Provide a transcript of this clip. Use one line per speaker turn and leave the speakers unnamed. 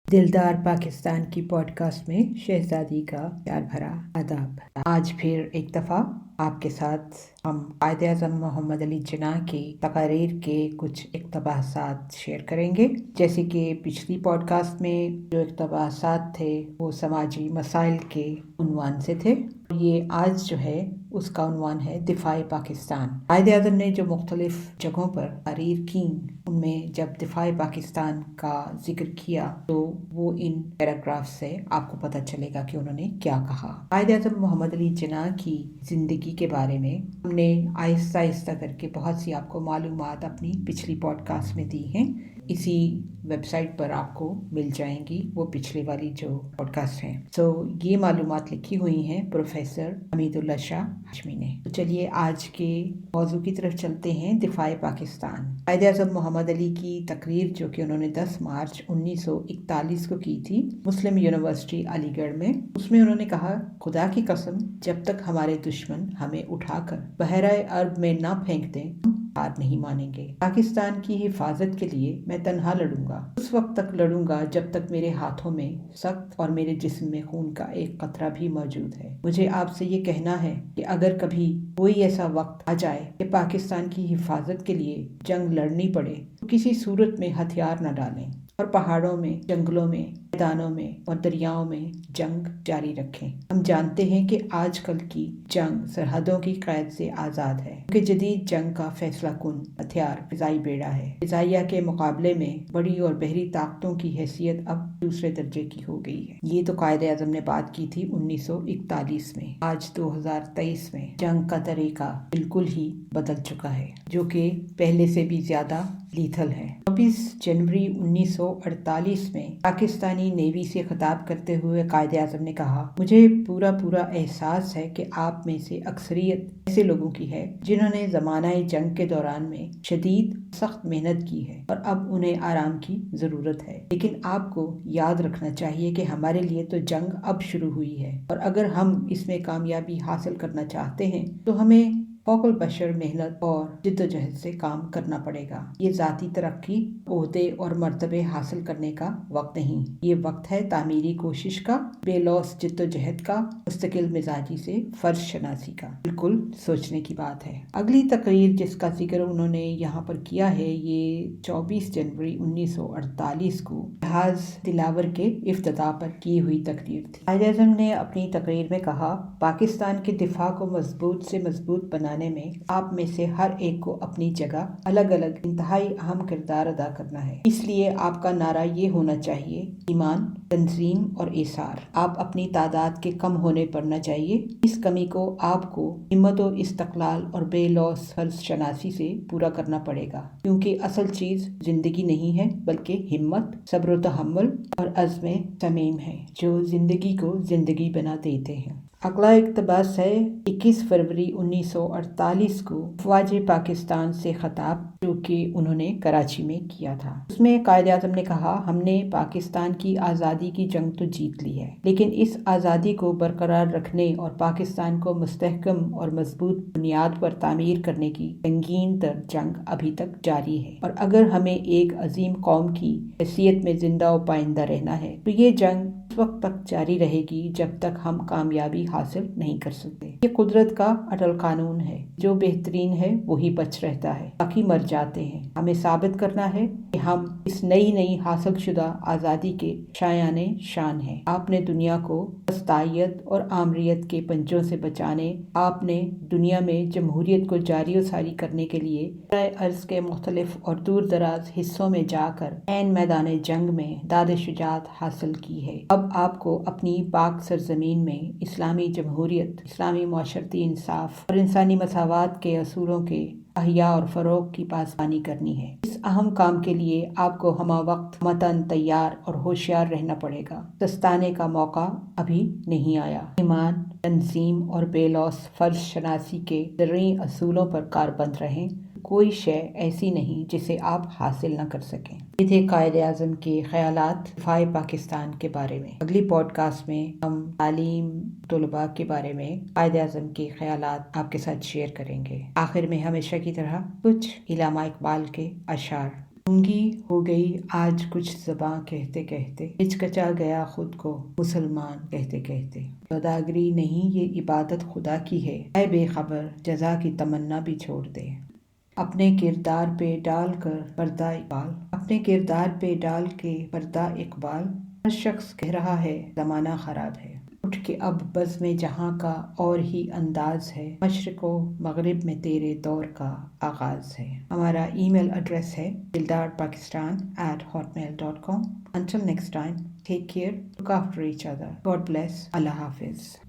दिलदार पाकिस्तान की पॉडकास्ट में शहजादी का प्यार भरा आदाब। आज फिर एक दफ़ा आपके साथ हम कायद-ए-आज़म मोहम्मद अली जिन्नाह की तकारीर के कुछ इक़्तिबासात शेयर करेंगे। जैसे कि पिछली पॉडकास्ट में जो इक़्तिबासात थे वो समाजी मसाइल के उन्वान से थे। ये आज जो है उसका उन्वान है दिफ़ाए पाकिस्तान। कायद-ए-आज़म ने जो मुख्तलिफ जगहों पर तहरीर की, उनमें जब दिफ़ाए पाकिस्तान का जिक्र किया तो वो इन पैराग्राफ से आपको पता चलेगा कि उन्होंने क्या कहा। कायद-ए-आज़म मोहम्मद अली जिन्नाह की ज़िंदगी के बारे में हमने आहिस्ता आहिस्ता करके बहुत सी आपको मालूमात अपनी पिछली पॉडकास्ट में दी हैं। इसी वेबसाइट पर आपको मिल जाएंगी वो पिछले वाली जो पॉडकास्ट हैं। ये मालूमात लिखी हुई हैं प्रोफेसर हमीदुल्लाह शाह हाशमी ने। तो चलिए आज के मौजू की तरफ चलते हैं। दिफ़ाए पाकिस्तान। कायद-ए-आज़म मोहम्मद अली की तकरीर जो कि उन्होंने 10 मार्च 1941 को की थी मुस्लिम यूनिवर्सिटी अलीगढ़ में, उसमें उन्होंने कहा, खुदा की कसम, जब तक हमारे दुश्मन हमें उठाकर बहराए अरब में ना फेंक दें हार नहीं मानेंगे। पाकिस्तान की हिफाजत के लिए मैं तन्हा लड़ूंगा। उस वक्त तक लड़ूंगा जब तक मेरे हाथों में सख्त और मेरे जिस्म में खून का एक कतरा भी मौजूद है। मुझे आपसे ये कहना है कि अगर कभी कोई ऐसा वक्त आ जाए कि पाकिस्तान की हिफाजत के लिए जंग लड़नी पड़े तो किसी सूरत में हथियार न डालें और पहाड़ों में, जंगलों में, मैदानों में और दरियाओं में जंग जारी रखें। हम जानते हैं कि आजकल की जंग सरहदों की कैद से आज़ाद है, क्योंकि जदीद जंग का फैसला कुन हथियार फिजाई बेड़ा है। फिजाइया के मुकाबले में बड़ी और बहरी ताकतों की हैसियत अब दूसरे दर्जे की हो गई है। ये तो कायद-ए-आज़म ने बात की थी 1941 में। आज 2023 में जंग का तरीका बिल्कुल ही बदल चुका है, जो कि पहले से भी ज्यादा लीथल है। 24 जनवरी 1948 में पाकिस्तानी नेवी से खिताब करते हुए कायद-ए-आज़म ने कहा, मुझे पूरा एहसास है कि आप में से अक्सरियत ऐसे लोगों की है जिन्होंने ज़मानाए जंग के दौरान में शदीद सख्त मेहनत की है और अब उन्हें आराम की ज़रूरत है। लेकिन आपको याद रखना चाहिए कि हमारे लिए तो जंग अब शुरू हुई है और अगर हम इसमें कामयाबी हासिल करना चाहते हैं तो हमें फौकुल बशर मेहनत और जिद्दोजहद से काम करना पड़ेगा। ये ज़ाती तरक्की, ओहदे और मर्तबे हासिल करने का वक्त नहीं, ये वक्त है तामीरी कोशिश का, बेलौस जिद्दोजहद का, मुस्तकिल मिजाजी से फर्ज शनासी का। बिल्कुल सोचने की बात है। अगली तकरीर जिसका जिक्र उन्होंने यहाँ पर किया है, ये 24 जनवरी 1948 को जहाज दिलावर के इफ्तिताह पर की हुई तकरीर थी। कायद-ए-आज़म ने अपनी तकरीर में कहा, पाकिस्तान के दिफा को मजबूत से मजबूत बनाने में आप में से हर एक को अपनी जगह अलग अलग इंतहाई अहम किरदार अदा करना है। इसलिए आपका नारा ये होना चाहिए, ईमान, तंजीम और एसार। आप अपनी तादाद के कम होने पर न चाहिए। इस कमी को आपको हिम्मत और इस्तक़लाल और बेलौस फर्ज शनासी से पूरा करना पड़ेगा, क्योंकि असल चीज जिंदगी नहीं है बल्कि हिम्मत, सब्र, तहम्मुल और अज़्म समीम है, जो जिंदगी को जिंदगी बना देते हैं। अगला इक़्तिबास है 21 फरवरी 1948 को अफ़वाज पाकिस्तान से खिताब जो कि उन्होंने कराची में किया था। उसमें कायद-ए-आज़म ने कहा, हमने पाकिस्तान की आज़ादी की जंग तो जीत ली है, लेकिन इस आज़ादी को बरकरार रखने और पाकिस्तान को मुस्तहकम और मजबूत बुनियाद पर तामीर करने की संगीन तर जंग अभी तक जारी है और अगर हमें एक अजीम कौम की हैसियत में जिंदा और पाइंदा रहना है तो ये जंग उस वक्त तक जारी रहेगी जब तक हम कामयाबी हासिल नहीं कर सकते। ये कुदरत का अटल कानून है, जो बेहतरीन है वही बच रहता है, बाकी मर जाते हैं। हमें साबित करना है कि हम इस नई हासिल शुदा आज़ादी के शायाने शान हैं। आपने दुनिया को अस्तायत और आमरियत के पंजों से बचाने, आपने दुनिया में जमहूरियत को जारी सारी करने के लिए अर्ज के मुख्तलिफ और दूर दराज हिस्सों में जाकर ऐन मैदान जंग में दाद शुजात हासिल की है। अब आपको अपनी पाक सरजमीन में इस्लामी जमहूरियत, इस्लामी माशरती इंसाफ और इंसानी मसावात के असूलों के अहिया और फरोग की पासबानी करनी है। इस अहम काम के लिए आपको हमा वक्त मतन तैयार और होशियार रहना पड़ेगा। सस्ताने का मौका अभी नहीं आया। ईमान, तंजीम और बेलौस फर्ज शनासी के ज़रूरी असूलों पर कारबंद रहें। कोई शय ऐसी नहीं जिसे आप हासिल न कर सकें। ये थे कायद-ए-आज़म के ख्यालात दिफ़ाए पाकिस्तान के बारे में। अगली पॉडकास्ट में हम तालीम, तुलबा के बारे में कायद-ए-आज़म के ख्यालात आपके साथ शेयर करेंगे। आखिर में हमेशा की तरह कुछ इल्लामा इकबाल के अशार। گونگی ہو گئی آج کچھ زباں کہتے کہتے، ہچکچا گیا خود کو مسلمان کہتے کہتے۔ سوداگری نہیں یہ عبادت خدا کی ہے، اے بے خبر جزا کی تمنا بھی چھوڑ دے۔ اپنے کردار پہ ڈال کر پردہ اقبال، اپنے کردار پہ ڈال کے پردہ اقبال، ہر شخص کہہ رہا ہے زمانہ خراب ہے۔ اٹھ کے اب بزم جہاں کا اور ہی انداز ہے، مشرق و مغرب میں تیرے دور کا آغاز ہے۔ ہمارا ای میل ایڈریس ہے dildarpakistan@hotmail.com۔ Until next time, take care, look after each other. God bless. اللہ حافظ۔